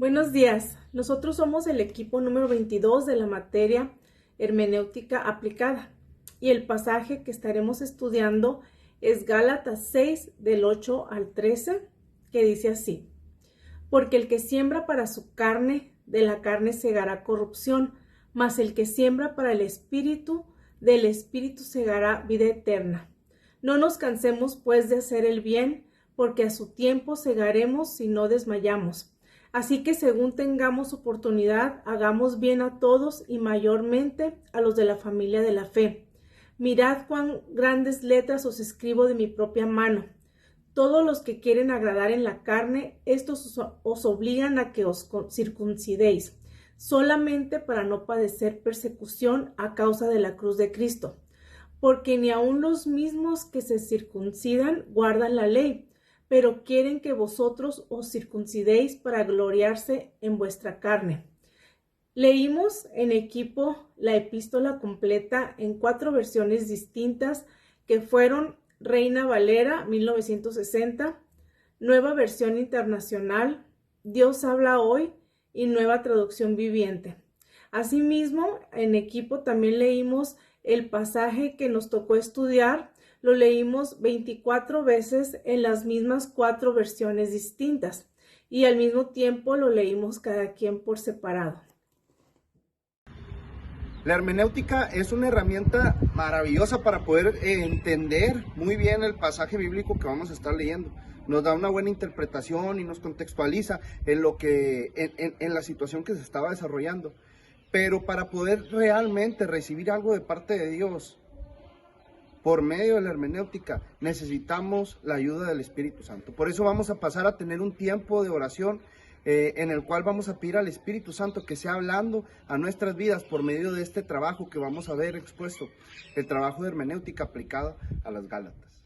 Buenos días, nosotros somos el equipo número 22 de la materia Hermenéutica Aplicada y el pasaje que estaremos estudiando es Gálatas 6 del 8 al 13, que dice así: Porque el que siembra para su carne, de la carne segará corrupción, mas el que siembra para el Espíritu, del Espíritu segará vida eterna. No nos cansemos pues de hacer el bien, porque a su tiempo segaremos si no desmayamos. Así que según tengamos oportunidad, hagamos bien a todos y mayormente a los de la familia de la fe. Mirad cuán grandes letras os escribo de mi propia mano. Todos los que quieren agradar en la carne, estos os obligan a que os circuncidéis, solamente para no padecer persecución a causa de la cruz de Cristo. Porque ni aun los mismos que se circuncidan guardan la ley, pero quieren que vosotros os circuncidéis para gloriarse en vuestra carne. Leímos en equipo la epístola completa en 4 versiones distintas que fueron Reina Valera 1960, Nueva Versión Internacional, Dios habla hoy y Nueva Traducción Viviente. Asimismo, en equipo también leímos el pasaje que nos tocó estudiar. Lo leímos 24 veces en las mismas 4 versiones distintas y al mismo tiempo lo leímos cada quien por separado. La hermenéutica es una herramienta maravillosa para poder entender muy bien el pasaje bíblico que vamos a estar leyendo. Nos da una buena interpretación y nos contextualiza en la situación que se estaba desarrollando. Pero para poder realmente recibir algo de parte de Dios, por medio de la hermenéutica, necesitamos la ayuda del Espíritu Santo. Por eso vamos a pasar a tener un tiempo de oración en el cual vamos a pedir al Espíritu Santo que sea hablando a nuestras vidas por medio de este trabajo que vamos a ver expuesto, el trabajo de hermenéutica aplicada a las Gálatas.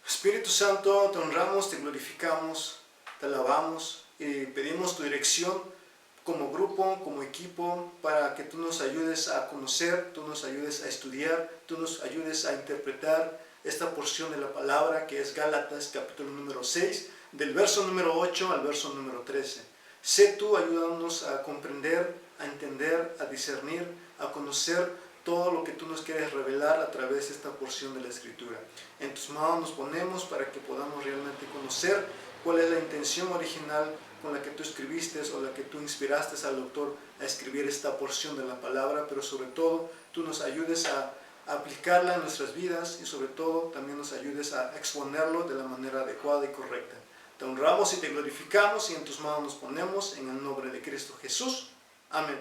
Espíritu Santo, te honramos, te glorificamos, te alabamos y pedimos tu dirección como grupo, como equipo, para que tú nos ayudes a conocer, tú nos ayudes a estudiar, tú nos ayudes a interpretar esta porción de la palabra que es Gálatas capítulo número 6, del verso número 8 al verso número 13. Sé tú ayudándonos a comprender, a entender, a discernir, a conocer todo lo que tú nos quieres revelar a través de esta porción de la Escritura. En tus manos nos ponemos para que podamos realmente conocer cuál es la intención original con la que tú escribiste o la que tú inspiraste al autor a escribir esta porción de la palabra, pero sobre todo tú nos ayudes a aplicarla en nuestras vidas y sobre todo también nos ayudes a exponerlo de la manera adecuada y correcta. Te honramos y te glorificamos y en tus manos nos ponemos en el nombre de Cristo Jesús. Amén.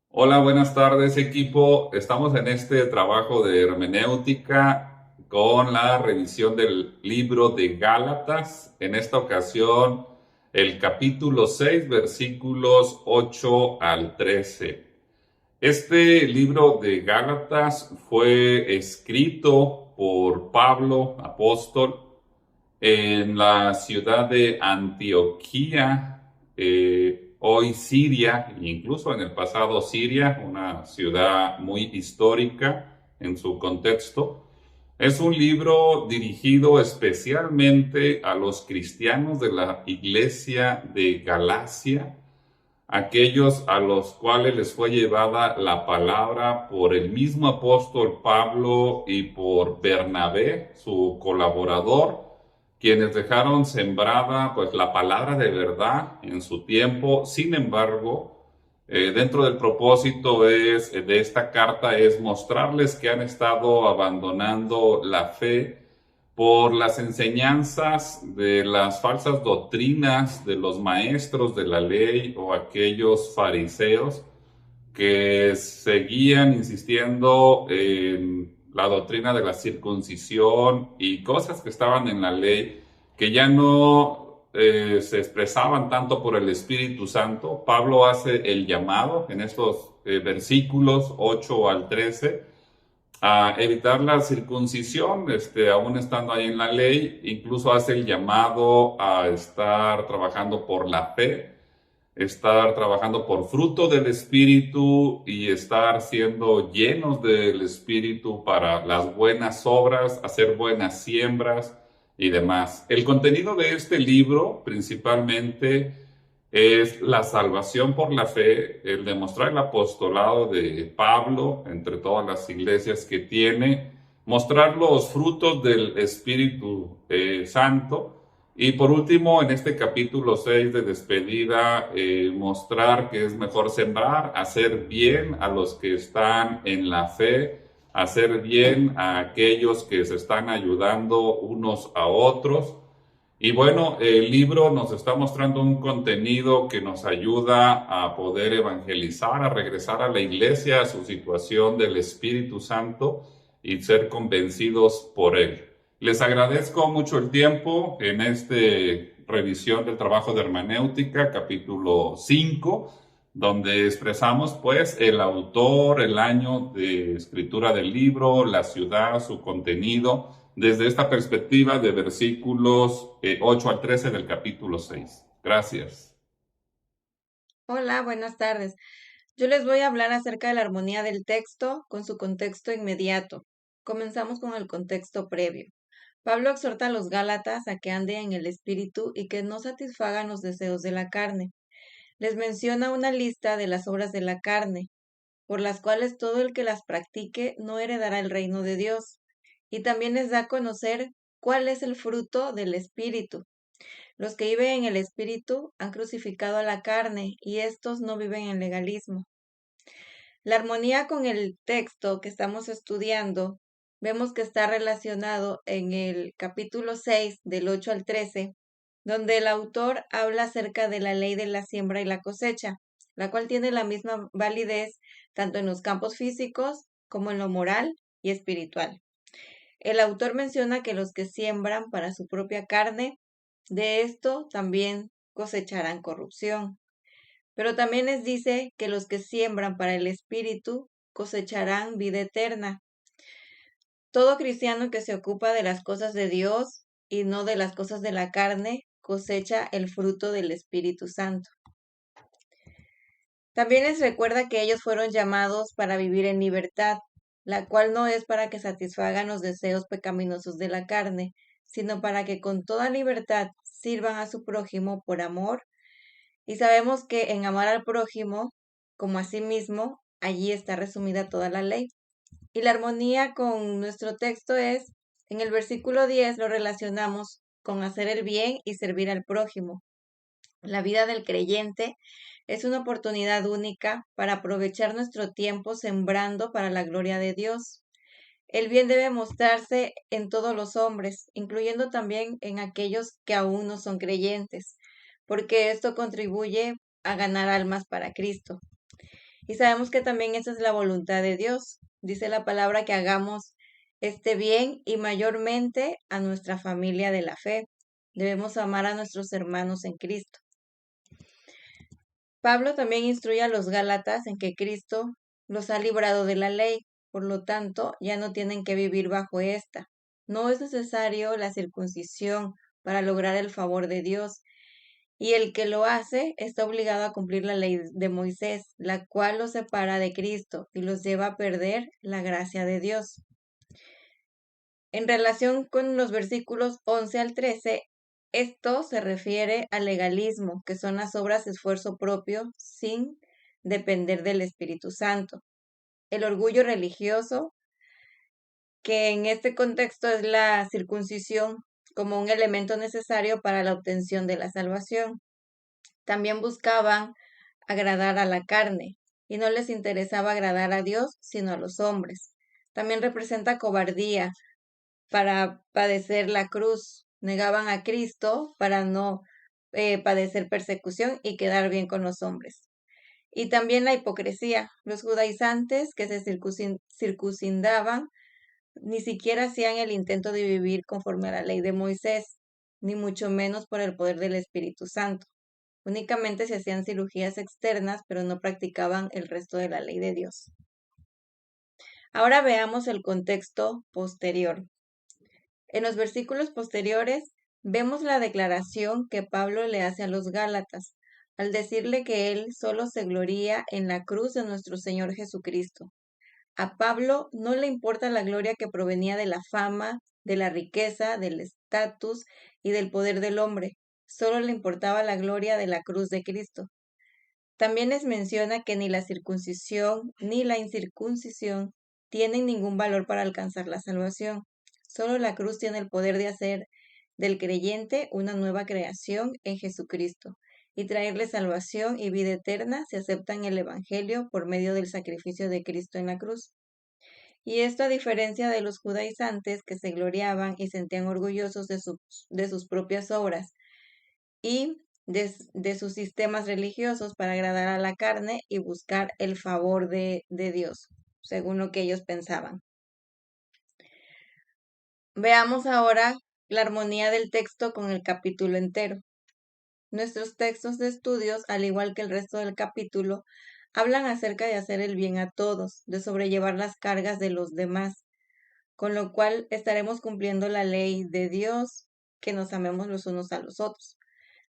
Hola, buenas tardes equipo. Estamos en este trabajo de hermenéutica con la revisión del libro de Gálatas. En esta ocasión, el capítulo 6, versículos 8 al 13. Este libro de Gálatas fue escrito por Pablo, apóstol, en la ciudad de Antioquía, hoy Siria, e incluso en el pasado Siria, una ciudad muy histórica en su contexto. Es un libro dirigido especialmente a los cristianos de la iglesia de Galacia, aquellos a los cuales les fue llevada la palabra por el mismo apóstol Pablo y por Bernabé, su colaborador, quienes dejaron sembrada pues la palabra de verdad en su tiempo. Sin embargo, dentro del propósito de esta carta es mostrarles que han estado abandonando la fe por las enseñanzas de las falsas doctrinas de los maestros de la ley o aquellos fariseos que seguían insistiendo en la doctrina de la circuncisión y cosas que estaban en la ley que ya no se expresaban tanto por el Espíritu Santo. Pablo hace el llamado en estos versículos 8 al 13 a evitar la circuncisión, aún estando ahí en la ley. Incluso hace el llamado a estar trabajando por la fe, estar trabajando por fruto del Espíritu y estar siendo llenos del Espíritu para las buenas obras, hacer buenas siembras y demás. El contenido de este libro principalmente es la salvación por la fe, el demostrar el apostolado de Pablo entre todas las iglesias que tiene, mostrar los frutos del Espíritu Santo y por último, en este capítulo 6 de despedida, mostrar que es mejor sembrar, hacer bien a los que están en la fe, hacer bien a aquellos que se están ayudando unos a otros. Y bueno, el libro nos está mostrando un contenido que nos ayuda a poder evangelizar, a regresar a la iglesia, a su situación del Espíritu Santo y ser convencidos por él. Les agradezco mucho el tiempo en esta revisión del trabajo de hermenéutica, capítulo 5, donde expresamos pues el autor, el año de escritura del libro, la ciudad, su contenido, desde esta perspectiva de versículos 8 al 13 del capítulo 6. Gracias. Hola, buenas tardes. Yo les voy a hablar acerca de la armonía del texto con su contexto inmediato. Comenzamos con el contexto previo. Pablo exhorta a los Gálatas a que anden en el espíritu y que no satisfagan los deseos de la carne. Les menciona una lista de las obras de la carne, por las cuales todo el que las practique no heredará el reino de Dios. Y también les da a conocer cuál es el fruto del espíritu. Los que viven en el espíritu han crucificado a la carne y estos no viven en legalismo. La armonía con el texto que estamos estudiando, vemos que está relacionado en el capítulo 6, del 8 al 13, donde el autor habla acerca de la ley de la siembra y la cosecha, la cual tiene la misma validez tanto en los campos físicos como en lo moral y espiritual. El autor menciona que los que siembran para su propia carne, de esto también cosecharán corrupción. Pero también les dice que los que siembran para el Espíritu cosecharán vida eterna. Todo cristiano que se ocupa de las cosas de Dios y no de las cosas de la carne cosecha el fruto del Espíritu Santo. También les recuerda que ellos fueron llamados para vivir en libertad, la cual no es para que satisfagan los deseos pecaminosos de la carne, sino para que con toda libertad sirvan a su prójimo por amor. Y sabemos que en amar al prójimo como a sí mismo, allí está resumida toda la ley. Y la armonía con nuestro texto es, en el versículo 10 lo relacionamos con hacer el bien y servir al prójimo. La vida del creyente es una oportunidad única para aprovechar nuestro tiempo sembrando para la gloria de Dios. El bien debe mostrarse en todos los hombres, incluyendo también en aquellos que aún no son creyentes, porque esto contribuye a ganar almas para Cristo. Y sabemos que también esa es la voluntad de Dios. Dice la palabra que hagamos este bien y mayormente a nuestra familia de la fe. Debemos amar a nuestros hermanos en Cristo. Pablo también instruye a los Gálatas en que Cristo los ha librado de la ley, por lo tanto ya no tienen que vivir bajo esta. No es necesario la circuncisión para lograr el favor de Dios, y el que lo hace está obligado a cumplir la ley de Moisés, la cual los separa de Cristo y los lleva a perder la gracia de Dios. En relación con los versículos 11 al 13, esto se refiere al legalismo, que son las obras de esfuerzo propio sin depender del Espíritu Santo. El orgullo religioso, que en este contexto es la circuncisión como un elemento necesario para la obtención de la salvación. También buscaban agradar a la carne y no les interesaba agradar a Dios, sino a los hombres. También representa cobardía para padecer la cruz. Negaban a Cristo para no padecer persecución y quedar bien con los hombres. Y también la hipocresía. Los judaizantes que se circuncidaban ni siquiera hacían el intento de vivir conforme a la ley de Moisés, ni mucho menos por el poder del Espíritu Santo. Únicamente se hacían cirugías externas, pero no practicaban el resto de la ley de Dios. Ahora veamos el contexto posterior. En los versículos posteriores vemos la declaración que Pablo le hace a los Gálatas, al decirle que él solo se gloría en la cruz de nuestro Señor Jesucristo. A Pablo no le importa la gloria que provenía de la fama de la riqueza, del estatus y del poder del hombre. Solo le importaba la gloria de la cruz de Cristo. También les menciona que ni la circuncisión ni la incircuncisión tienen ningún valor para alcanzar la salvación. Solo la cruz tiene el poder de hacer del creyente una nueva creación en Jesucristo y traerle salvación y vida eterna si aceptan el Evangelio por medio del sacrificio de Cristo en la cruz. Y esto a diferencia de los judaizantes que se gloriaban y sentían orgullosos de sus propias obras y de sus sistemas religiosos para agradar a la carne y buscar el favor de Dios, según lo que ellos pensaban. Veamos ahora la armonía del texto con el capítulo entero. Nuestros textos de estudios, al igual que el resto del capítulo, hablan acerca de hacer el bien a todos, de sobrellevar las cargas de los demás, con lo cual estaremos cumpliendo la ley de Dios, que nos amemos los unos a los otros,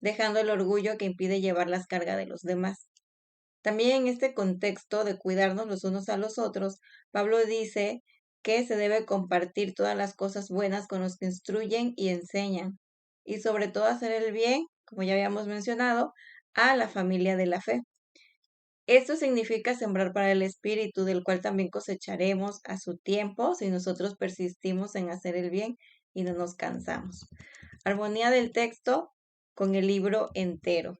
dejando el orgullo que impide llevar las cargas de los demás. También en este contexto de cuidarnos los unos a los otros, Pablo dice que se debe compartir todas las cosas buenas con los que instruyen y enseñan, y sobre todo hacer el bien, como ya habíamos mencionado, a la familia de la fe. Esto significa sembrar para el Espíritu, del cual también cosecharemos a su tiempo si nosotros persistimos en hacer el bien y no nos cansamos. Armonía del texto con el libro entero.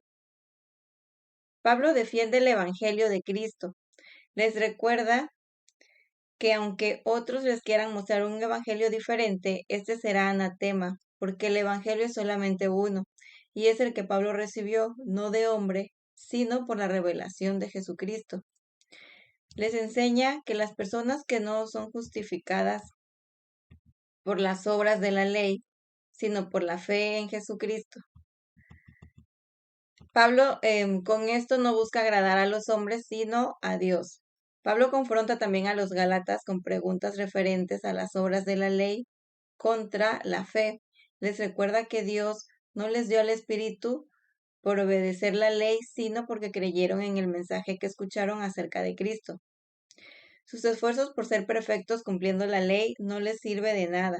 Pablo defiende el Evangelio de Cristo. Les recuerda que aunque otros les quieran mostrar un evangelio diferente, este será anatema, porque el evangelio es solamente uno, y es el que Pablo recibió, no de hombre, sino por la revelación de Jesucristo. Les enseña que las personas que no son justificadas por las obras de la ley, sino por la fe en Jesucristo. Pablo con esto no busca agradar a los hombres, sino a Dios. Pablo confronta también a los gálatas con preguntas referentes a las obras de la ley contra la fe. Les recuerda que Dios no les dio al Espíritu por obedecer la ley, sino porque creyeron en el mensaje que escucharon acerca de Cristo. Sus esfuerzos por ser perfectos cumpliendo la ley no les sirve de nada.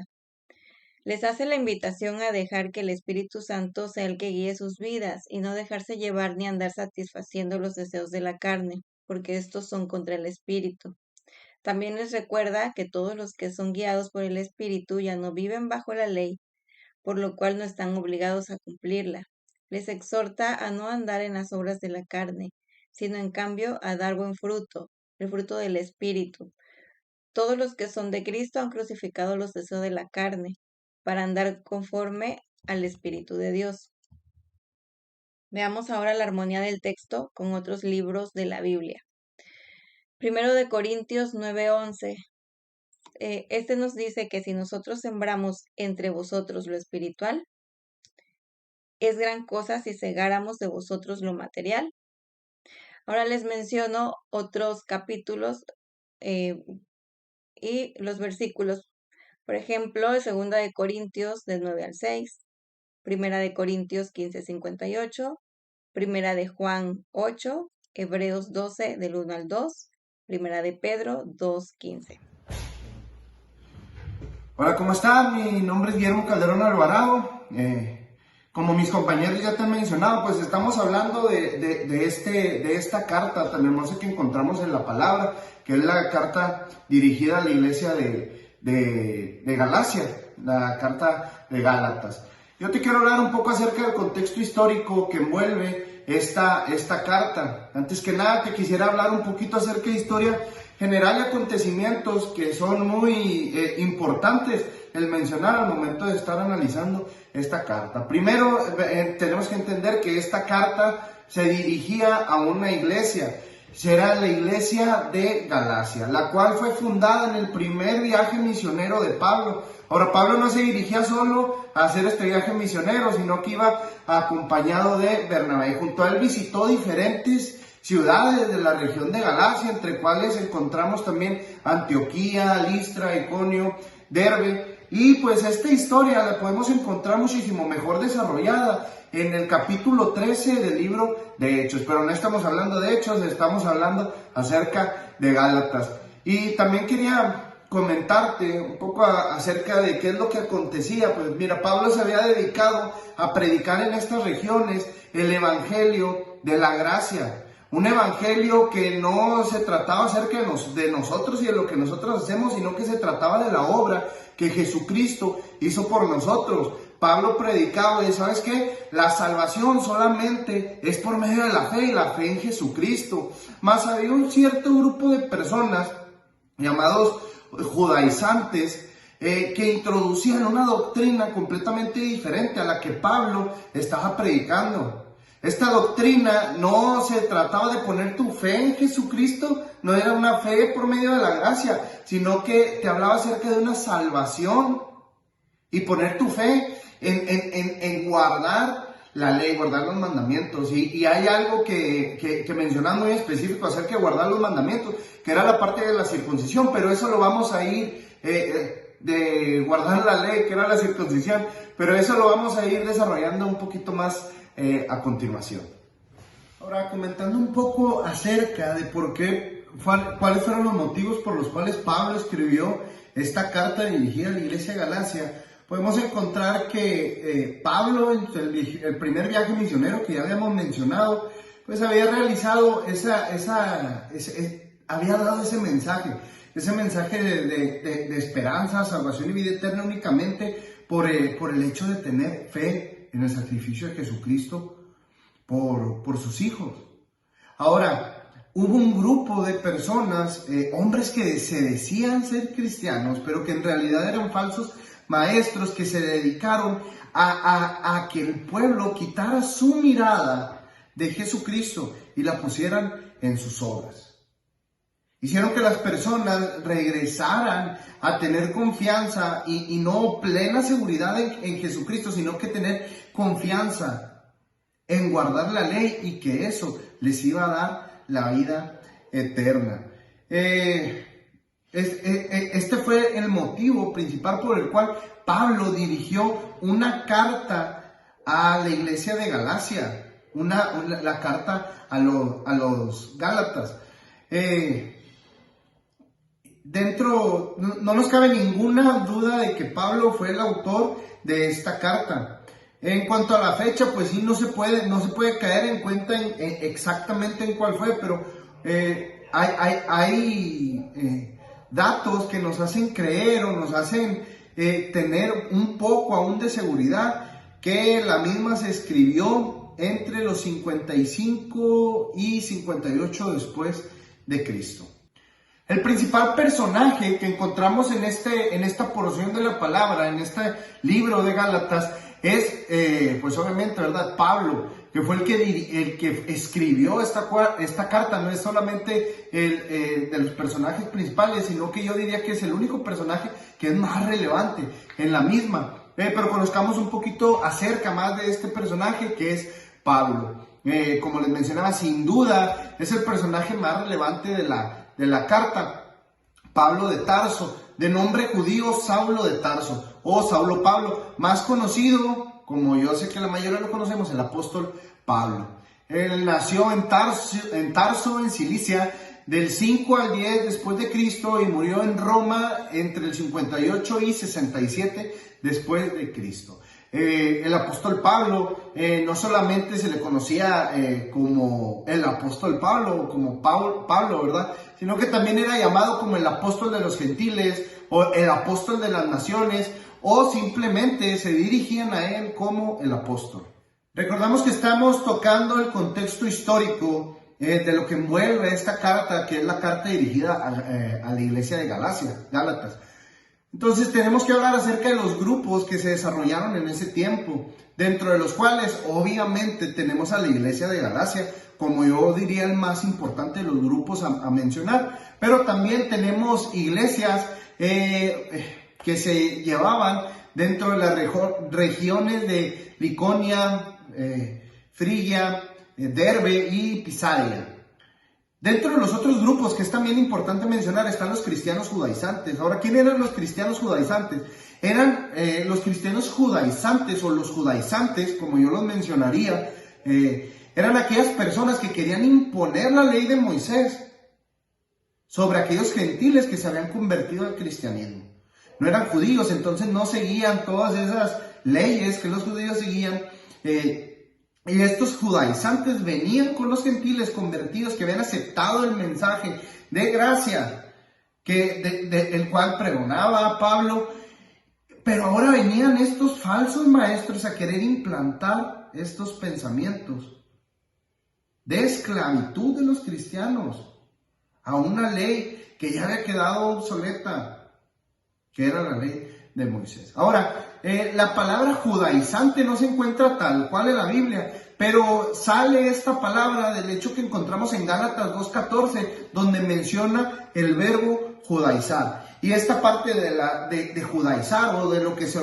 Les hace la invitación a dejar que el Espíritu Santo sea el que guíe sus vidas y no dejarse llevar ni andar satisfaciendo los deseos de la carne, porque estos son contra el Espíritu. También les recuerda que todos los que son guiados por el Espíritu ya no viven bajo la ley, por lo cual no están obligados a cumplirla. Les exhorta a no andar en las obras de la carne, sino en cambio a dar buen fruto, el fruto del Espíritu. Todos los que son de Cristo han crucificado los deseos de la carne, para andar conforme al Espíritu de Dios. Veamos ahora la armonía del texto con otros libros de la Biblia. Primero de Corintios 9:11. Este nos dice que si nosotros sembramos entre vosotros lo espiritual, es gran cosa si segáramos de vosotros lo material. Ahora les menciono otros capítulos y los versículos. Por ejemplo, 2 de Corintios del 9 al 6, 1 de Corintios 15:58, 1 de Juan 8, Hebreos 12 del 1 al 2, 1 de Pedro 2:15. Hola, ¿cómo están? Mi nombre es Guillermo Calderón Alvarado. Como mis compañeros ya te han mencionado, pues estamos hablando de esta carta tan hermosa que encontramos en la palabra, que es la carta dirigida a la iglesia de Galacia, la carta de Gálatas. Yo te quiero hablar un poco acerca del contexto histórico que envuelve esta carta. Antes que nada, te quisiera hablar un poquito acerca de historia general y acontecimientos que son muy importantes el mencionar al momento de estar analizando esta carta. Primero, tenemos que entender que esta carta se dirigía a una iglesia. Será la iglesia de Galacia, la cual fue fundada en el primer viaje misionero de Pablo. Ahora, Pablo no se dirigía solo a hacer este viaje misionero, sino que iba acompañado de Bernabé. Junto a él visitó diferentes ciudades de la región de Galacia, entre cuales encontramos también Antioquía, Listra, Iconio, Derbe. Y pues esta historia la podemos encontrar muchísimo mejor desarrollada en el capítulo 13 del libro de Hechos. Pero no estamos hablando de Hechos, estamos hablando acerca de Gálatas. Y también quería comentarte un poco acerca de qué es lo que acontecía. Pues mira, Pablo se había dedicado a predicar en estas regiones el evangelio de la gracia. Un evangelio que no se trataba acerca de nosotros y de lo que nosotros hacemos, sino que se trataba de la obra que Jesucristo hizo por nosotros. Pablo predicaba y ¿sabes qué? La salvación solamente es por medio de la fe y la fe en Jesucristo. Mas había un cierto grupo de personas llamados judaizantes que introducían una doctrina completamente diferente a la que Pablo estaba predicando. Esta doctrina no se trataba de poner tu fe en Jesucristo, no era una fe por medio de la gracia, sino que te hablaba acerca de una salvación y poner tu fe en guardar la ley, guardar los mandamientos. Y hay algo que mencionan muy específico acerca de guardar los mandamientos, que era la parte de la circuncisión, pero eso lo vamos a ir, de guardar la ley, que era la circuncisión, pero eso lo vamos a ir desarrollando un poquito más a continuación. Ahora, comentando un poco acerca de cuáles fueron los motivos por los cuales Pablo escribió esta carta dirigida a la iglesia de Galacia, podemos encontrar que Pablo, en el primer viaje misionero que ya habíamos mencionado, pues había realizado había dado ese mensaje de esperanza, salvación y vida eterna únicamente por el hecho de tener fe en el sacrificio de Jesucristo por sus hijos. Ahora, hubo un grupo de personas, hombres que se decían ser cristianos, pero que en realidad eran falsos maestros, que se dedicaron a que el pueblo quitara su mirada de Jesucristo y la pusieran en sus obras. Hicieron que las personas regresaran a tener confianza y no plena seguridad en Jesucristo, sino que tener confianza en guardar la ley y que eso les iba a dar la vida eterna. Este fue el motivo principal por el cual Pablo dirigió una carta a la iglesia de Galacia, la carta a los Gálatas. No nos cabe ninguna duda de que Pablo fue el autor de esta carta. En cuanto a la fecha, pues sí, no se puede caer en cuenta exactamente en cuál fue, pero hay datos que nos hacen creer o nos hacen tener un poco aún de seguridad que la misma se escribió entre los 55 y 58 después de Cristo. El principal personaje que encontramos en esta porción de la palabra, en este libro de Gálatas, es, pues obviamente, ¿verdad? Pablo, que fue el que escribió esta carta. No es solamente de los personajes principales, sino que yo diría que es el único personaje que es más relevante en la misma. Pero conozcamos un poquito acerca más de este personaje que es Pablo. Como les mencionaba, sin duda es el personaje más relevante de la carta. Pablo de Tarso, de nombre judío Saulo de Tarso o Saulo Pablo, más conocido, como yo sé que la mayoría lo conocemos, el apóstol Pablo. Él nació en Tarso, en Cilicia, del 5 al 10 después de Cristo y murió en Roma entre el 58 y 67 después de Cristo. El apóstol Pablo no solamente se le conocía como el apóstol Pablo o como Pablo, ¿verdad? Sino que también era llamado como el apóstol de los gentiles o el apóstol de las naciones, o simplemente se dirigían a él como el apóstol. Recordamos que estamos tocando el contexto histórico de lo que envuelve esta carta, que es la carta dirigida a la iglesia de Gálatas. Entonces tenemos que hablar acerca de los grupos que se desarrollaron en ese tiempo, dentro de los cuales obviamente tenemos a la iglesia de Galacia, como yo diría el más importante de los grupos a mencionar, pero también tenemos iglesias que se llevaban dentro de las regiones de Liconia, Frigia, Derbe y Pisaria. Dentro de los otros grupos, que es también importante mencionar, están los cristianos judaizantes. Ahora, ¿quién eran los cristianos judaizantes? Eran los cristianos judaizantes o los judaizantes, como yo los mencionaría, eran aquellas personas que querían imponer la ley de Moisés sobre aquellos gentiles que se habían convertido al cristianismo. No eran judíos, entonces no seguían todas esas leyes que los judíos seguían. Y estos judaizantes venían con los gentiles convertidos que habían aceptado el mensaje de gracia el cual pregonaba Pablo. Pero ahora venían estos falsos maestros a querer implantar estos pensamientos de esclavitud de los cristianos a una ley que ya había quedado obsoleta, que era la ley de Moisés. Ahora, la palabra judaizante no se encuentra tal cual en la Biblia, pero sale esta palabra del hecho que encontramos en Gálatas 2:14, donde menciona el verbo judaizar. Y esta parte de judaizar, o de lo que se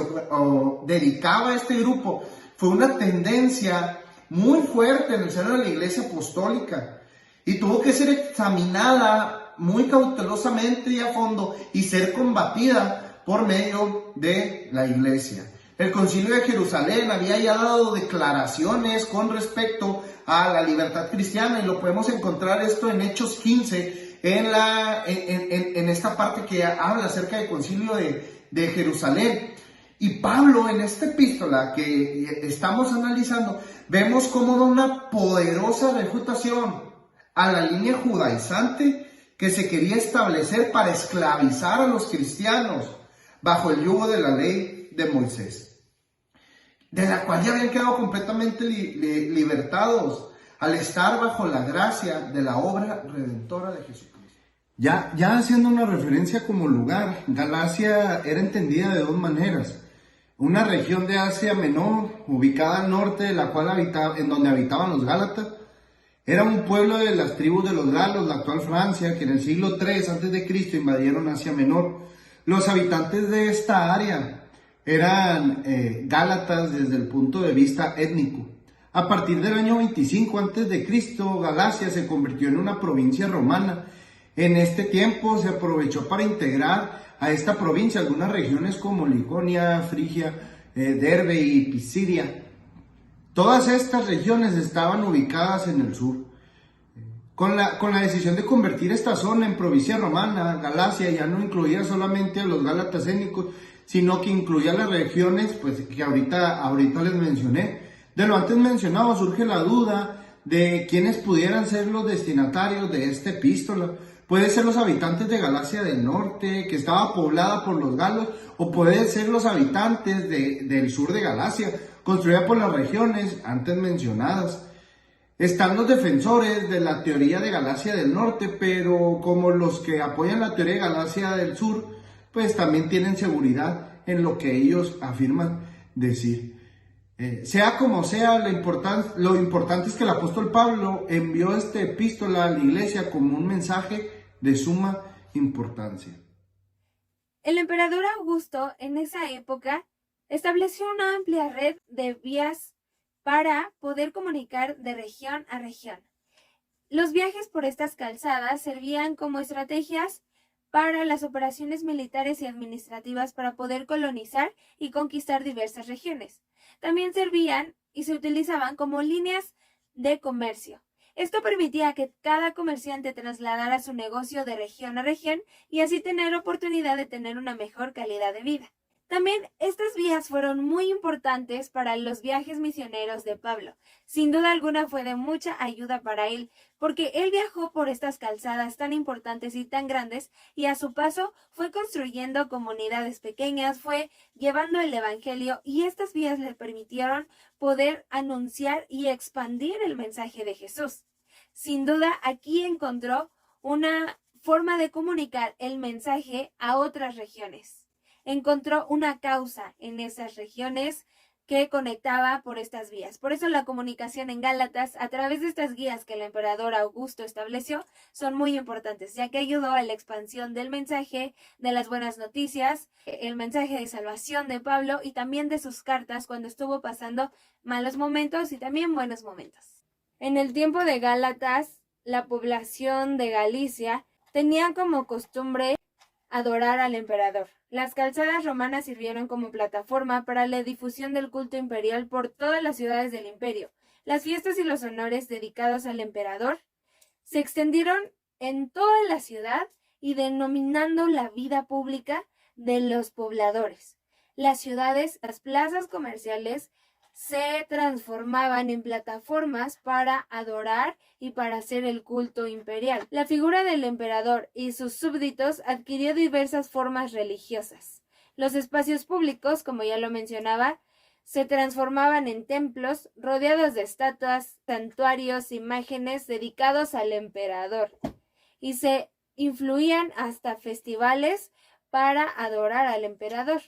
dedicaba a este grupo, fue una tendencia muy fuerte en el seno de la Iglesia Apostólica, y tuvo que ser examinada muy cautelosamente y a fondo y ser combatida por medio de la Iglesia. El Concilio de Jerusalén había ya dado declaraciones con respecto a la libertad cristiana, y lo podemos encontrar esto en Hechos 15, en esta parte que habla acerca del Concilio de Jerusalén. Y Pablo, en esta epístola que estamos analizando, vemos cómo da una poderosa refutación a la línea judaizante que se quería establecer para esclavizar a los cristianos bajo el yugo de la ley de Moisés, de la cual ya habían quedado completamente libertados al estar bajo la gracia de la obra redentora de Jesucristo. Ya haciendo una referencia como lugar, Galacia era entendida de dos maneras. Una región de Asia Menor, ubicada al norte, de la cual en donde habitaban los Gálatas. Era un pueblo de las tribus de los galos, la actual Francia, que en el siglo III a.C. invadieron Asia Menor. Los habitantes de esta área eran gálatas desde el punto de vista étnico. A partir del año 25 a.C., Galacia se convirtió en una provincia romana. En este tiempo se aprovechó para integrar a esta provincia algunas regiones como Liconia, Frigia, Derbe y Pisidia. Todas estas regiones estaban ubicadas en el sur. Con la decisión de convertir esta zona en provincia romana, Galacia ya no incluía solamente a los gálatas étnicos, sino que incluía las regiones que ahorita les mencioné. De lo antes mencionado surge la duda de quiénes pudieran ser los destinatarios de esta epístola. Puede ser los habitantes de Galacia del norte, que estaba poblada por los galos, o puede ser los habitantes del sur de Galacia, construida por las regiones antes mencionadas. Están los defensores de la teoría de Galacia del norte, pero como los que apoyan la teoría de Galacia del sur, pues también tienen seguridad en lo que ellos afirman decir. Sea como sea, lo importante es que el apóstol Pablo envió esta epístola a la iglesia como un mensaje de suma importancia. El emperador Augusto en esa época estableció una amplia red de vías para poder comunicar de región a región. Los viajes por estas calzadas servían como estrategias para las operaciones militares y administrativas para poder colonizar y conquistar diversas regiones. También servían y se utilizaban como líneas de comercio. Esto permitía que cada comerciante trasladara su negocio de región a región y así tener oportunidad de tener una mejor calidad de vida. También estas vías fueron muy importantes para los viajes misioneros de Pablo. Sin duda alguna fue de mucha ayuda para él, porque él viajó por estas calzadas tan importantes y tan grandes, y a su paso fue construyendo comunidades pequeñas, fue llevando el evangelio, y estas vías le permitieron poder anunciar y expandir el mensaje de Jesús. Sin duda, aquí encontró una forma de comunicar el mensaje a otras regiones. Encontró una causa en esas regiones que conectaba por estas vías. Por eso la comunicación en Gálatas a través de estas guías que el emperador Augusto estableció son muy importantes, ya que ayudó a la expansión del mensaje, de las buenas noticias, el mensaje de salvación de Pablo y también de sus cartas cuando estuvo pasando malos momentos y también buenos momentos. En el tiempo de Gálatas, la población de Galicia tenía como costumbre adorar al emperador. Las calzadas romanas sirvieron como plataforma para la difusión del culto imperial por todas las ciudades del imperio. Las fiestas y los honores dedicados al emperador se extendieron en toda la ciudad y denominando la vida pública de los pobladores. Las ciudades, las plazas comerciales se transformaban en plataformas para adorar y para hacer el culto imperial. La figura del emperador y sus súbditos adquirió diversas formas religiosas. Los espacios públicos, como ya lo mencionaba, se transformaban en templos rodeados de estatuas, santuarios, imágenes dedicados al emperador, y se influían hasta festivales para adorar al emperador.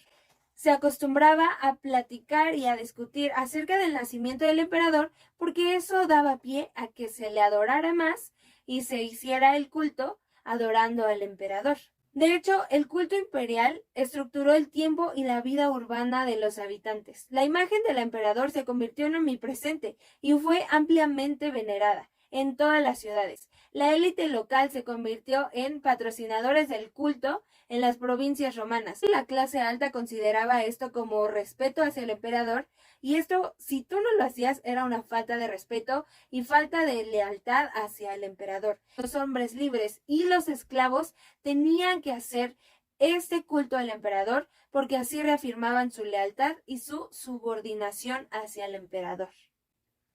Se acostumbraba a platicar y a discutir acerca del nacimiento del emperador porque eso daba pie a que se le adorara más y se hiciera el culto adorando al emperador. De hecho, el culto imperial estructuró el tiempo y la vida urbana de los habitantes. La imagen del emperador se convirtió en omnipresente y fue ampliamente venerada en todas las ciudades. La élite local se convirtió en patrocinadores del culto en las provincias romanas. La clase alta consideraba esto como respeto hacia el emperador, y esto, si tú no lo hacías, era una falta de respeto y falta de lealtad hacia el emperador. Los hombres libres y los esclavos tenían que hacer este culto al emperador porque así reafirmaban su lealtad y su subordinación hacia el emperador.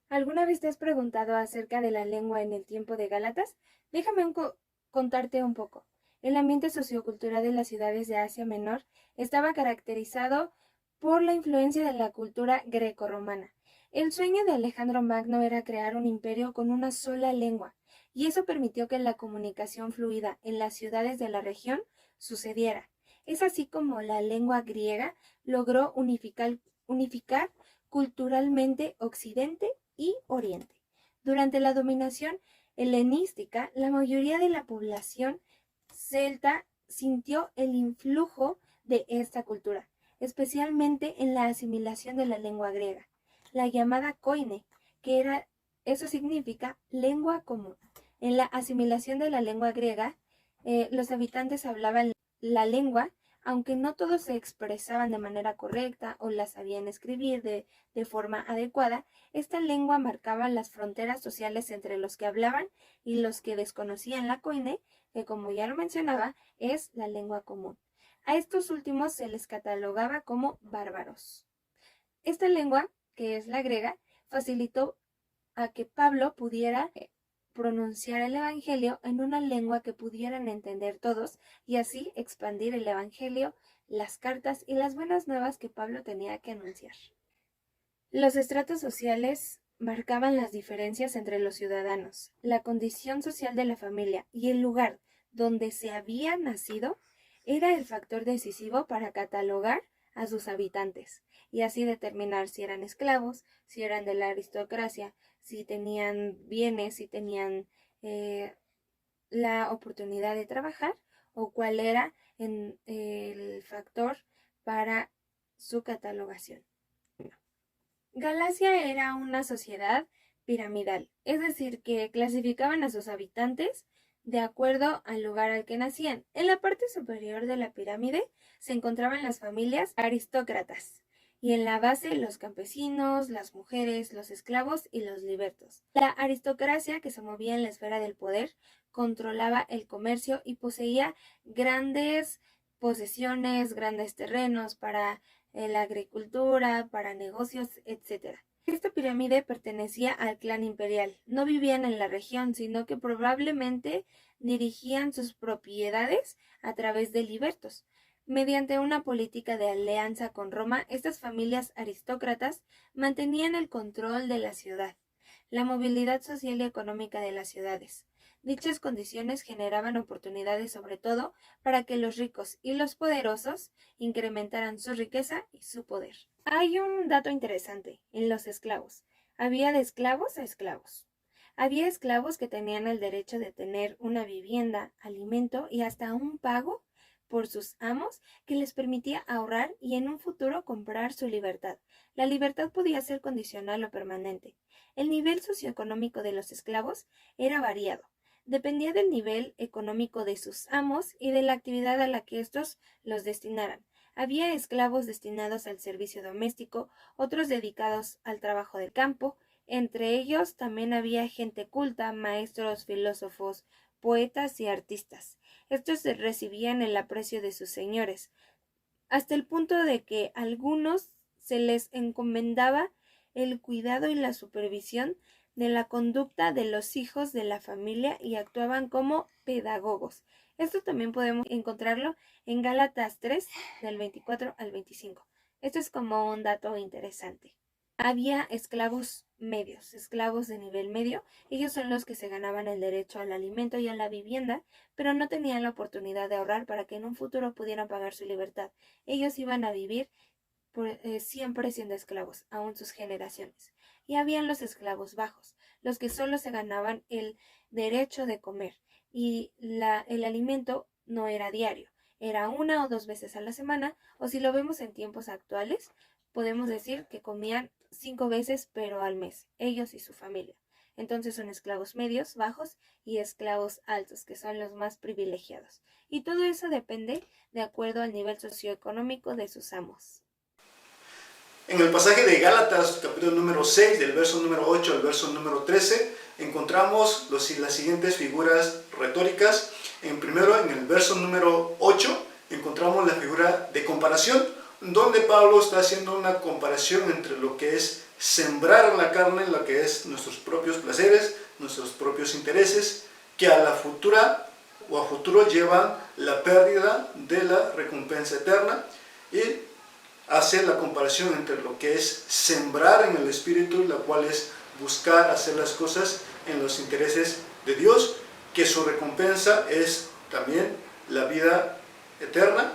¿Alguna vez te has preguntado acerca de la lengua en el tiempo de Gálatas? Déjame contarte un poco. El ambiente sociocultural de las ciudades de Asia Menor estaba caracterizado por la influencia de la cultura grecorromana. El sueño de Alejandro Magno era crear un imperio con una sola lengua, y eso permitió que la comunicación fluida en las ciudades de la región sucediera. Es así como la lengua griega logró unificar culturalmente Occidente y Oriente. Durante la dominación helenística, la mayoría de la población celta sintió el influjo de esta cultura, especialmente en la asimilación de la lengua griega, la llamada koine, eso significa lengua común. En la asimilación de la lengua griega, los habitantes hablaban la lengua, aunque no todos se expresaban de manera correcta o la sabían escribir de forma adecuada. Esta lengua marcaba las fronteras sociales entre los que hablaban y los que desconocían la koine, que, como ya lo mencionaba, es la lengua común. A estos últimos se les catalogaba como bárbaros. Esta lengua, que es la griega, facilitó a que Pablo pudiera pronunciar el Evangelio en una lengua que pudieran entender todos y así expandir el Evangelio, las cartas y las buenas nuevas que Pablo tenía que anunciar. Los estratos sociales marcaban las diferencias entre los ciudadanos. La condición social de la familia y el lugar donde se había nacido era el factor decisivo para catalogar a sus habitantes y así determinar si eran esclavos, si eran de la aristocracia, si tenían bienes, si tenían la oportunidad de trabajar o cuál era el factor para su catalogación. Galacia era una sociedad piramidal, es decir, que clasificaban a sus habitantes de acuerdo al lugar al que nacían. En la parte superior de la pirámide se encontraban las familias aristócratas y en la base los campesinos, las mujeres, los esclavos y los libertos. La aristocracia, que se movía en la esfera del poder, controlaba el comercio y poseía grandes posesiones, grandes terrenos para la agricultura, para negocios, etc. Esta pirámide pertenecía al clan imperial. No vivían en la región, sino que probablemente dirigían sus propiedades a través de libertos. Mediante una política de alianza con Roma, estas familias aristócratas mantenían el control de la ciudad, la movilidad social y económica de las ciudades. Dichas condiciones generaban oportunidades sobre todo para que los ricos y los poderosos incrementaran su riqueza y su poder. Hay un dato interesante en los esclavos. Había de esclavos a esclavos. Había esclavos que tenían el derecho de tener una vivienda, alimento y hasta un pago por sus amos que les permitía ahorrar y en un futuro comprar su libertad. La libertad podía ser condicional o permanente. El nivel socioeconómico de los esclavos era variado. Dependía del nivel económico de sus amos y de la actividad a la que éstos los destinaran. Había esclavos destinados al servicio doméstico, otros dedicados al trabajo del campo. Entre ellos también había gente culta, maestros, filósofos, poetas y artistas. Estos recibían el aprecio de sus señores, hasta el punto de que a algunos se les encomendaba el cuidado y la supervisión de la conducta de los hijos de la familia y actuaban como pedagogos. Esto también podemos encontrarlo en Gálatas 3, del 24 al 25. Esto es como un dato interesante. Había esclavos medios, esclavos de nivel medio. Ellos son los que se ganaban el derecho al alimento y a la vivienda, pero no tenían la oportunidad de ahorrar para que en un futuro pudieran pagar su libertad. Ellos iban a vivir siempre siendo esclavos, aún sus generaciones. Y habían los esclavos bajos, los que solo se ganaban el derecho de comer, y el alimento no era diario, era 1 o 2 veces a la semana, o si lo vemos en tiempos actuales, podemos decir que comían 5 veces, pero al mes, ellos y su familia. Entonces son esclavos medios, bajos, y esclavos altos, que son los más privilegiados. Y todo eso depende de acuerdo al nivel socioeconómico de sus amos. En el pasaje de Gálatas, capítulo número 6, del verso número 8 al verso número 13, encontramos las siguientes figuras retóricas. Primero, en el verso número 8, encontramos la figura de comparación, donde Pablo está haciendo una comparación entre lo que es sembrar en la carne, lo que es nuestros propios placeres, nuestros propios intereses, que a la futura o a futuro llevan la pérdida de la recompensa eterna, y hace la comparación entre lo que es sembrar en el Espíritu, la cual es buscar hacer las cosas en los intereses de Dios, que su recompensa es también la vida eterna.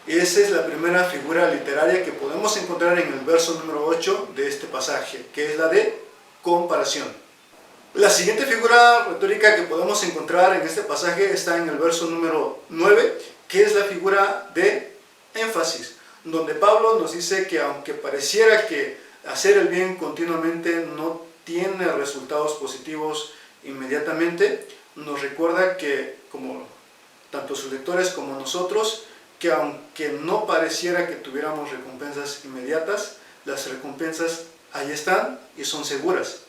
Esa es la primera figura literaria que podemos encontrar en el verso número 8 de este pasaje, que es la de comparación. La siguiente figura retórica que podemos encontrar en este pasaje está en el verso número 9, que es la figura de énfasis, donde Pablo nos dice que aunque pareciera que hacer el bien continuamente no tiene resultados positivos inmediatamente, nos recuerda que, como tanto sus lectores como nosotros, que aunque no pareciera que tuviéramos recompensas inmediatas, las recompensas ahí están y son seguras.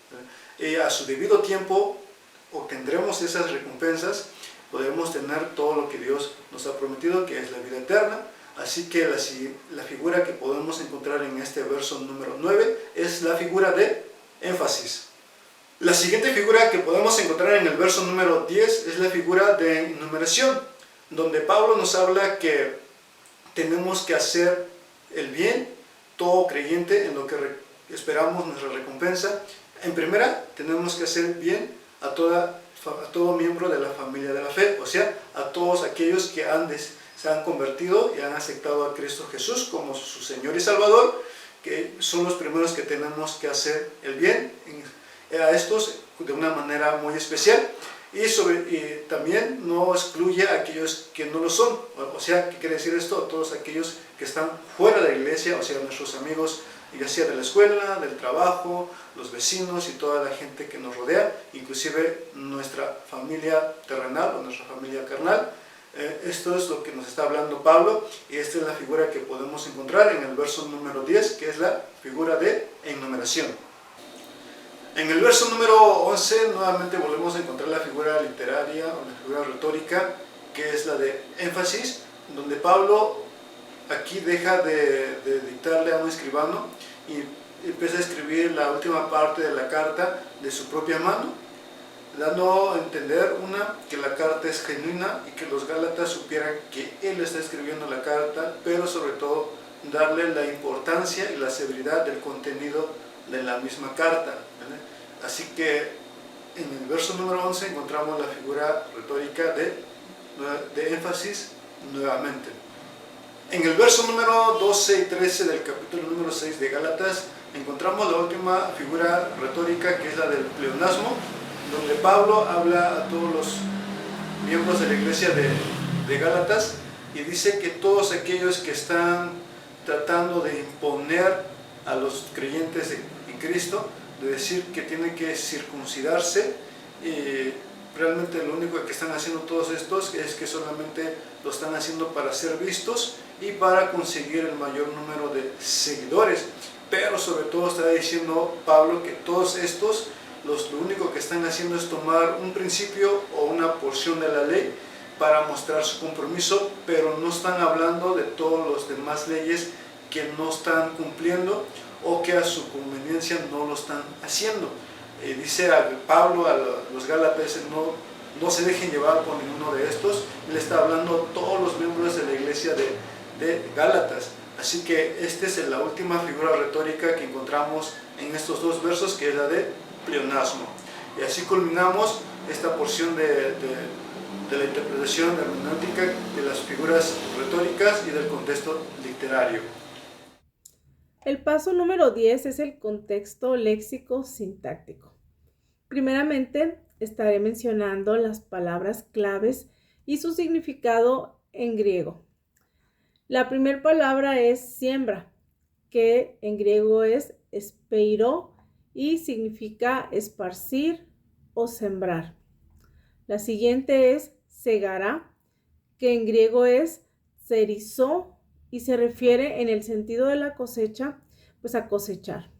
A su debido tiempo obtendremos esas recompensas, podremos tener todo lo que Dios nos ha prometido, que es la vida eterna. Así que la figura que podemos encontrar en este verso número 9 es la figura de énfasis. La siguiente figura que podemos encontrar en el verso número 10 es la figura de enumeración, donde Pablo nos habla que tenemos que hacer el bien, todo creyente, en lo que esperamos nuestra recompensa. En primera, tenemos que hacer bien a todo miembro de la familia de la fe, o sea, a todos aquellos que se han convertido y han aceptado a Cristo Jesús como su Señor y Salvador, que son los primeros que tenemos que hacer el bien a estos de una manera muy especial. Y también no excluye a aquellos que no lo son. O sea, ¿qué quiere decir esto? A todos aquellos que están fuera de la iglesia, o sea, nuestros amigos, ya sea de la escuela, del trabajo, los vecinos y toda la gente que nos rodea, inclusive nuestra familia terrenal o nuestra familia carnal. Esto es lo que nos está hablando Pablo, y esta es la figura que podemos encontrar en el verso número 10, que es la figura de enumeración. En el verso número 11 nuevamente volvemos a encontrar la figura literaria o la figura retórica, que es la de énfasis, donde Pablo aquí deja de dictarle a un escribano y empieza a escribir la última parte de la carta de su propia mano, dando a entender que la carta es genuina y que los gálatas supieran que él está escribiendo la carta, pero sobre todo darle la importancia y la severidad del contenido de la misma carta, ¿vale? Así que en el verso número 11 encontramos la figura retórica de énfasis nuevamente. En el verso número 12 y 13 del capítulo número 6 de Gálatas encontramos la última figura retórica, que es la del pleonasmo, donde Pablo habla a todos los miembros de la iglesia de Gálatas y dice que todos aquellos que están tratando de imponer a los creyentes en Cristo, de decir que tienen que circuncidarse, y realmente lo único que están haciendo todos estos es que solamente lo están haciendo para ser vistos y para conseguir el mayor número de seguidores. Pero sobre todo está diciendo Pablo que todos estos lo único que están haciendo es tomar un principio o una porción de la ley para mostrar su compromiso, pero no están hablando de todas las demás leyes que no están cumpliendo o que a su conveniencia no lo están haciendo. Dice a Pablo a los Gálatas, no se dejen llevar por ninguno de estos. Él está hablando a todos los miembros de la iglesia de Gálatas. Así que esta es la última figura retórica que encontramos en estos dos versos, que es la de pleonasmo. Y así culminamos esta porción de la interpretación hermenéutica de las figuras retóricas y del contexto literario. El paso número 10 es el contexto léxico-sintáctico. Primeramente, estaré mencionando las palabras claves y su significado en griego. La primera palabra es siembra, que en griego es espeiro y significa esparcir o sembrar. La siguiente es segará, que en griego es serizó y se refiere en el sentido de la cosecha, pues a cosechar.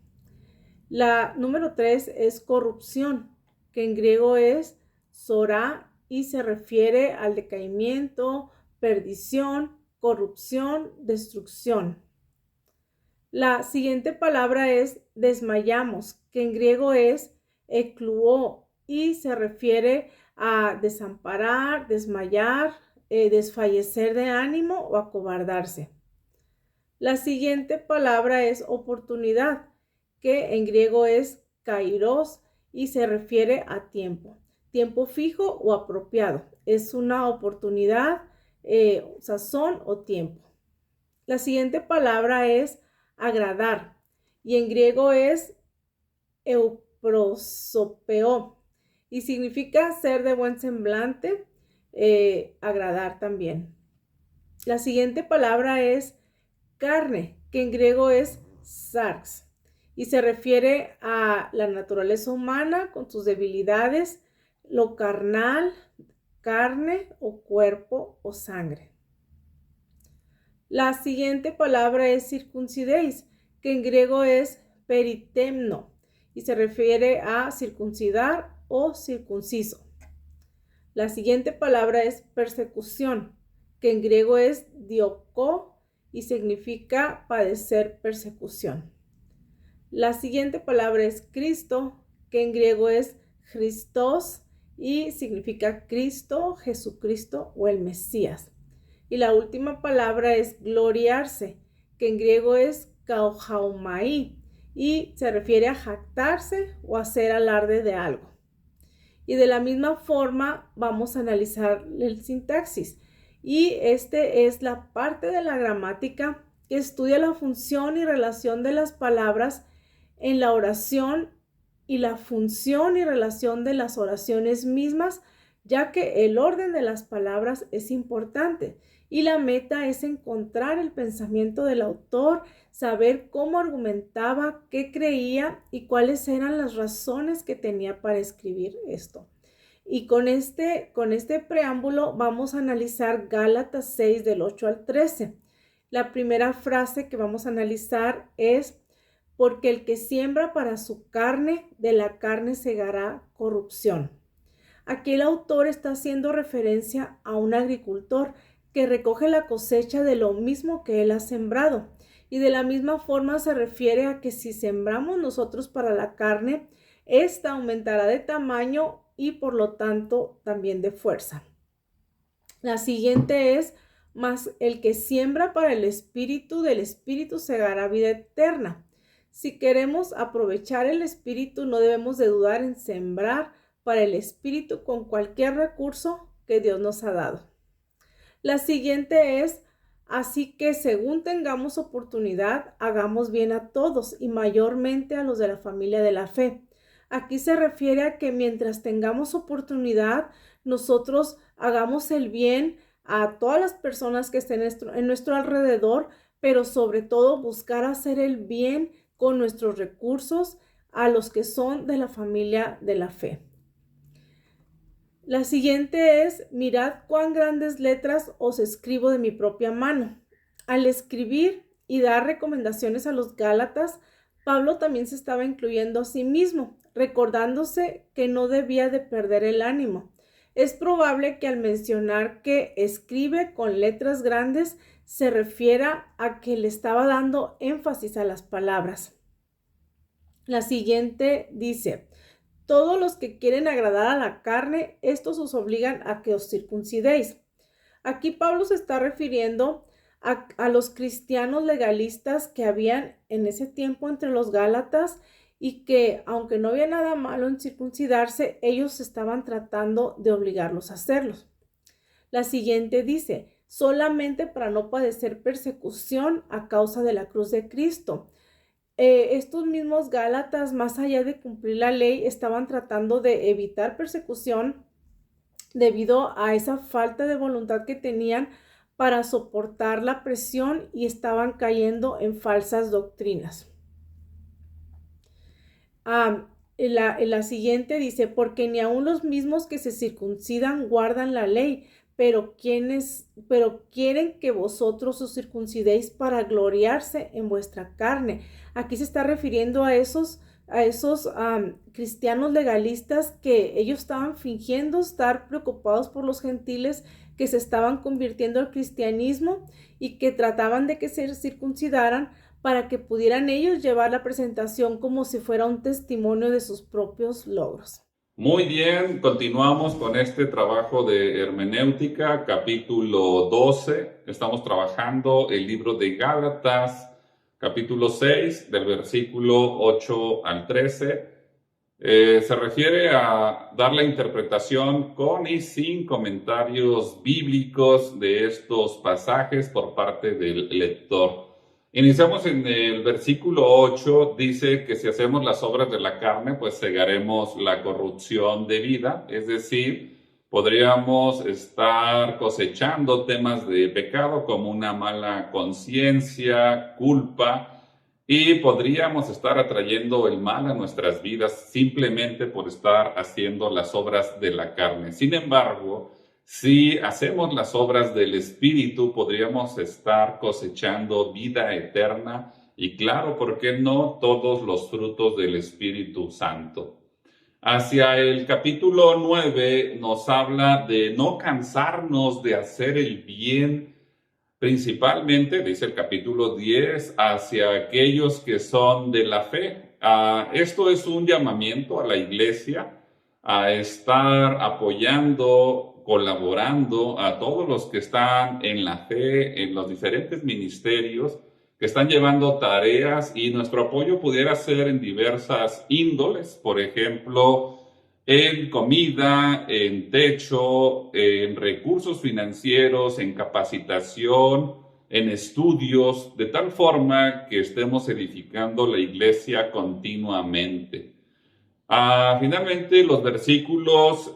La número 3 es corrupción, que en griego es sorá y se refiere al decaimiento, perdición, corrupción, destrucción. La siguiente palabra es desmayamos, que en griego es ekluó y se refiere a desamparar, desmayar, desfallecer de ánimo o acobardarse. La siguiente palabra es oportunidad, que en griego es kairos y se refiere a tiempo fijo o apropiado. Es una oportunidad, sazón o tiempo. La siguiente palabra es agradar y en griego es euprosopeo y significa ser de buen semblante, agradar también. La siguiente palabra es carne, que en griego es sarx y se refiere a la naturaleza humana con sus debilidades, lo carnal, carne o cuerpo o sangre. La siguiente palabra es circuncidéis, que en griego es peritemno y se refiere a circuncidar o circunciso. La siguiente palabra es persecución, que en griego es dioko y significa padecer persecución. La siguiente palabra es Cristo, que en griego es Christos y significa Cristo, Jesucristo o el Mesías. Y la última palabra es gloriarse, que en griego es kaujaumai y se refiere a jactarse o hacer alarde de algo. Y de la misma forma vamos a analizar el sintaxis. Y este es la parte de la gramática que estudia la función y relación de las palabras en la oración y la función y relación de las oraciones mismas, ya que el orden de las palabras es importante y la meta es encontrar el pensamiento del autor, saber cómo argumentaba, qué creía y cuáles eran las razones que tenía para escribir esto. Y con este preámbulo vamos a analizar Gálatas 6 del 8 al 13. La primera frase que vamos a analizar es: porque el que siembra para su carne, de la carne segará corrupción. Aquí el autor está haciendo referencia a un agricultor que recoge la cosecha de lo mismo que él ha sembrado. Y de la misma forma se refiere a que si sembramos nosotros para la carne, esta aumentará de tamaño y por lo tanto también de fuerza. La siguiente es: mas el que siembra para el espíritu, del espíritu segará vida eterna. Si queremos aprovechar el espíritu, no debemos de dudar en sembrar para el espíritu con cualquier recurso que Dios nos ha dado. La siguiente es: así que según tengamos oportunidad, hagamos bien a todos y mayormente a los de la familia de la fe. Aquí se refiere a que mientras tengamos oportunidad, nosotros hagamos el bien a todas las personas que estén en nuestro alrededor, pero sobre todo buscar hacer el bien con nuestros recursos a los que son de la familia de la fe. La siguiente es: mirad cuán grandes letras os escribo de mi propia mano. Al escribir y dar recomendaciones a los Gálatas, Pablo también se estaba incluyendo a sí mismo, recordándose que no debía de perder el ánimo. Es probable que al mencionar que escribe con letras grandes se refiera a que le estaba dando énfasis a las palabras. La siguiente dice: todos los que quieren agradar a la carne, estos os obligan a que os circuncidéis. Aquí Pablo se está refiriendo a los cristianos legalistas que habían en ese tiempo entre los Gálatas y que, aunque no había nada malo en circuncidarse, ellos estaban tratando de obligarlos a hacerlos. La siguiente dice: solamente para no padecer persecución a causa de la cruz de Cristo. Estos mismos Gálatas, más allá de cumplir la ley, estaban tratando de evitar persecución debido a esa falta de voluntad que tenían para soportar la presión y estaban cayendo en falsas doctrinas. La siguiente dice: porque ni aun los mismos que se circuncidan guardan la ley, pero quieren que vosotros os circuncidéis para gloriarse en vuestra carne. Aquí se está refiriendo a esos cristianos legalistas que ellos estaban fingiendo estar preocupados por los gentiles que se estaban convirtiendo al cristianismo y que trataban de que se circuncidaran para que pudieran ellos llevar la presentación como si fuera un testimonio de sus propios logros. Muy bien, continuamos con este trabajo de hermenéutica, capítulo 12. Estamos trabajando el libro de Gálatas, capítulo 6, del versículo 8 al 13. Se refiere a dar la interpretación con y sin comentarios bíblicos de estos pasajes por parte del lector. Iniciamos en el versículo 8, dice que si hacemos las obras de la carne, pues cegaremos la corrupción de vida, es decir, podríamos estar cosechando temas de pecado como una mala conciencia, culpa, y podríamos estar atrayendo el mal a nuestras vidas simplemente por estar haciendo las obras de la carne. Sin embargo, si hacemos las obras del Espíritu, podríamos estar cosechando vida eterna y, claro, ¿por qué no?, todos los frutos del Espíritu Santo. Hacia el capítulo 9 nos habla de no cansarnos de hacer el bien, principalmente, dice el capítulo 10, hacia aquellos que son de la fe. Esto es un llamamiento a la iglesia a estar apoyando, colaborando a todos los que están en la fe, en los diferentes ministerios que están llevando tareas, y nuestro apoyo pudiera ser en diversas índoles, por ejemplo, en comida, en techo, en recursos financieros, en capacitación, en estudios, de tal forma que estemos edificando la iglesia continuamente. Finalmente, los versículos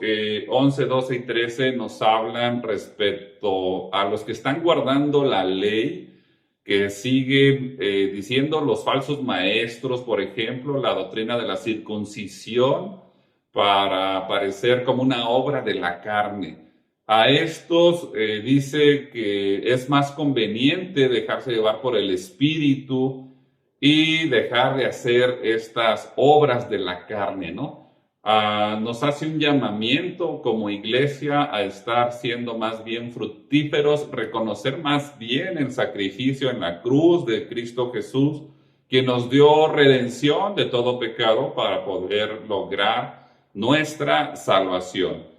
11, 12 y 13 nos hablan respecto a los que están guardando la ley, que siguen diciendo los falsos maestros, por ejemplo, la doctrina de la circuncisión para parecer como una obra de la carne. A estos dice que es más conveniente dejarse llevar por el Espíritu y dejar de hacer estas obras de la carne, ¿no? Nos hace un llamamiento como iglesia a estar siendo más bien fructíferos, reconocer más bien el sacrificio en la cruz de Cristo Jesús, quien nos dio redención de todo pecado para poder lograr nuestra salvación.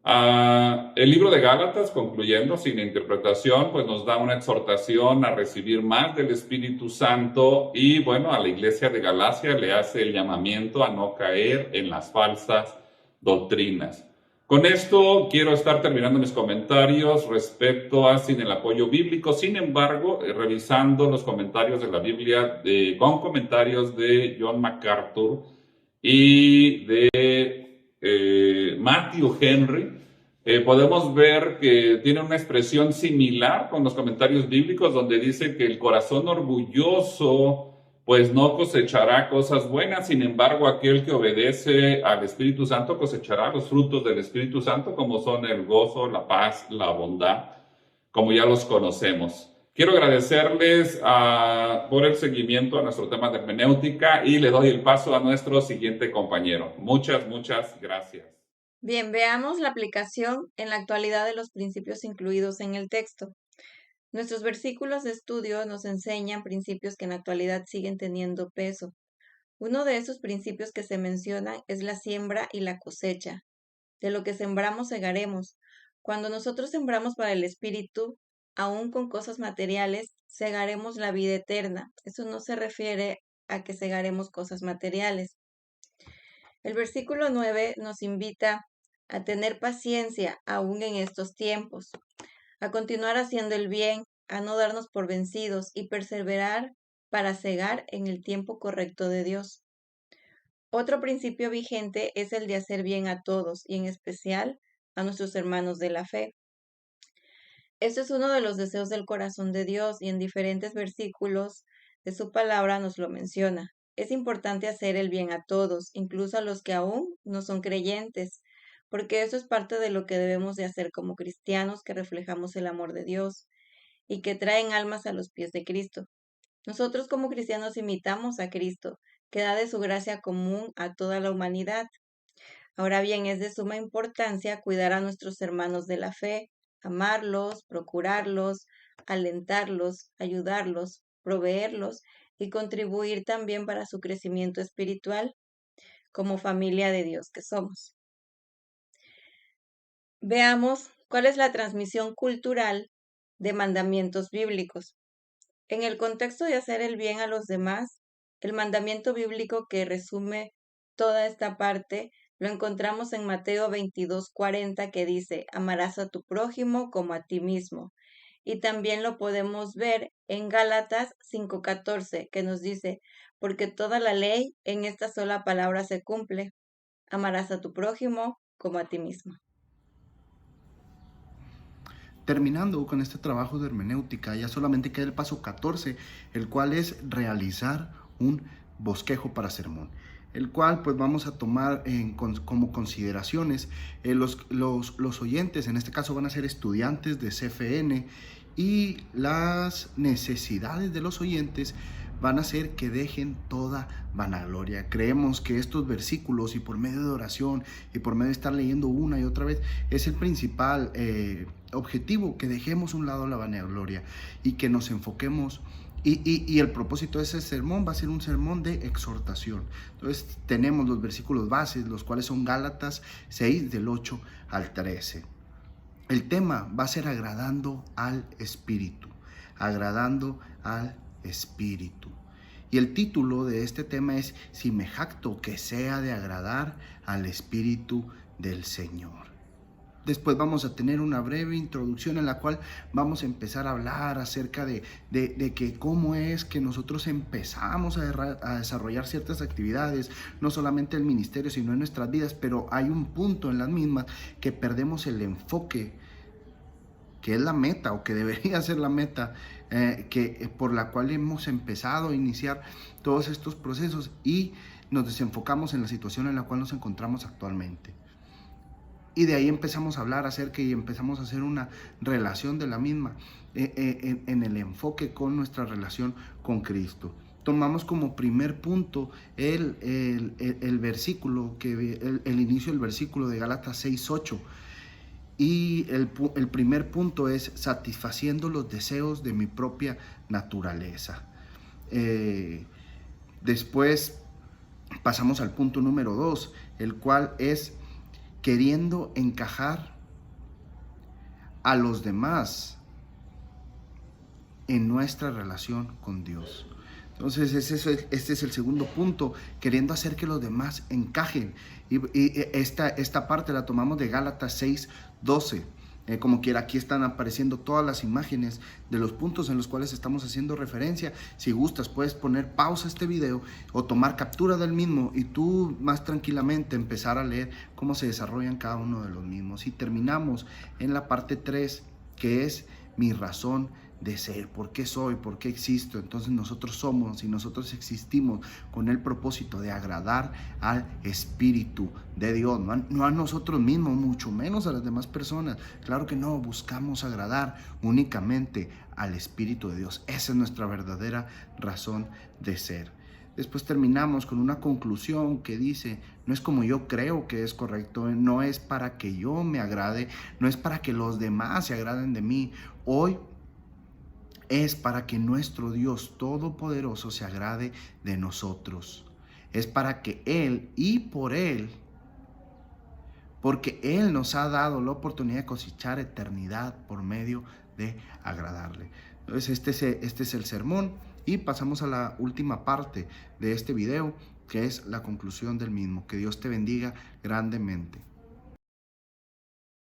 El libro de Gálatas, concluyendo sin interpretación, pues nos da una exhortación a recibir más del Espíritu Santo y, bueno, a la iglesia de Galacia le hace el llamamiento a no caer en las falsas doctrinas. Con esto quiero estar terminando mis comentarios respecto a sin el apoyo bíblico. Sin embargo, revisando los comentarios de la Biblia con comentarios de John MacArthur y de Matthew Henry, podemos ver que tiene una expresión similar con los comentarios bíblicos, donde dice que el corazón orgulloso pues no cosechará cosas buenas, sin embargo aquel que obedece al Espíritu Santo cosechará los frutos del Espíritu Santo, como son el gozo, la paz, la bondad, como ya los conocemos. Quiero agradecerles por el seguimiento a nuestro tema de hermenéutica y le doy el paso a nuestro siguiente compañero. Muchas gracias. Bien, veamos la aplicación en la actualidad de los principios incluidos en el texto. Nuestros versículos de estudio nos enseñan principios que en la actualidad siguen teniendo peso. Uno de esos principios que se mencionan es la siembra y la cosecha. De lo que sembramos segaremos. Cuando nosotros sembramos para el Espíritu, aún con cosas materiales, segaremos la vida eterna. Eso no se refiere a que segaremos cosas materiales. El versículo 9 nos invita a tener paciencia aún en estos tiempos, a continuar haciendo el bien, a no darnos por vencidos y perseverar para segar en el tiempo correcto de Dios. Otro principio vigente es el de hacer bien a todos y en especial a nuestros hermanos de la fe. Este es uno de los deseos del corazón de Dios y en diferentes versículos de su palabra nos lo menciona. Es importante hacer el bien a todos, incluso a los que aún no son creyentes, porque eso es parte de lo que debemos de hacer como cristianos que reflejamos el amor de Dios y que traen almas a los pies de Cristo. Nosotros como cristianos imitamos a Cristo, que da de su gracia común a toda la humanidad. Ahora bien, es de suma importancia cuidar a nuestros hermanos de la fe, amarlos, procurarlos, alentarlos, ayudarlos, proveerlos y contribuir también para su crecimiento espiritual como familia de Dios que somos. Veamos cuál es la transmisión cultural de mandamientos bíblicos. En el contexto de hacer el bien a los demás, el mandamiento bíblico que resume toda esta parte lo encontramos en Mateo 22:40 que dice, amarás a tu prójimo como a ti mismo. Y también lo podemos ver en Gálatas 5:14 que nos dice, porque toda la ley en esta sola palabra se cumple, amarás a tu prójimo como a ti mismo. Terminando con este trabajo de hermenéutica, ya solamente queda el paso 14, el cual es realizar un bosquejo para sermón, el cual pues vamos a tomar como consideraciones. Los oyentes en este caso van a ser estudiantes de CFN y las necesidades de los oyentes van a hacer que dejen toda vanagloria. Creemos que estos versículos y por medio de oración y por medio de estar leyendo una y otra vez es el principal objetivo, que dejemos a un lado la vanagloria y que nos enfoquemos. Y el propósito de ese sermón va a ser un sermón de exhortación. Entonces tenemos los versículos bases, los cuales son Gálatas 6 del 8 al 13. El tema va a ser agradando al Espíritu, agradando al Espíritu. Y el título de este tema es Si me jacto que sea de agradar al Espíritu del Señor. Después vamos a tener una breve introducción en la cual vamos a empezar a hablar acerca de que cómo es que nosotros empezamos a desarrollar ciertas actividades, no solamente el ministerio, sino en nuestras vidas, pero hay un punto en las mismas que perdemos el enfoque, que es la meta o que debería ser la meta por la cual hemos empezado a iniciar todos estos procesos y nos desenfocamos en la situación en la cual nos encontramos actualmente. Y de ahí empezamos a hablar acerca y empezamos a hacer una relación de la misma en el enfoque con nuestra relación con Cristo. Tomamos como primer punto el versículo, el inicio del versículo de Gálatas 6:8. Y el primer punto es satisfaciendo los deseos de mi propia naturaleza. Después pasamos al punto número 2, el cual es queriendo encajar a los demás en nuestra relación con Dios. Entonces este es el segundo punto, queriendo hacer que los demás encajen. Y esta parte la tomamos de Gálatas 6:12. Como quiera, aquí están apareciendo todas las imágenes de los puntos en los cuales estamos haciendo referencia. Si gustas, puedes poner pausa a este video o tomar captura del mismo y tú más tranquilamente empezar a leer cómo se desarrollan cada uno de los mismos. Y terminamos en la parte 3, que es mi razón de ser. ¿Por qué soy? ¿Por qué existo? Entonces nosotros somos y nosotros existimos con el propósito de agradar al Espíritu de Dios, no a nosotros mismos, mucho menos a las demás personas. Claro que no, buscamos agradar únicamente al Espíritu de Dios. Esa es nuestra verdadera razón de ser. Después terminamos con una conclusión que dice, no es como yo creo que es correcto, no es para que yo me agrade, no es para que los demás se agraden de mí. Hoy es para que nuestro Dios Todopoderoso se agrade de nosotros. Es para que Él y por Él, porque Él nos ha dado la oportunidad de cosechar eternidad por medio de agradarle. Entonces este es el sermón y pasamos a la última parte de este video, que es la conclusión del mismo. Que Dios te bendiga grandemente.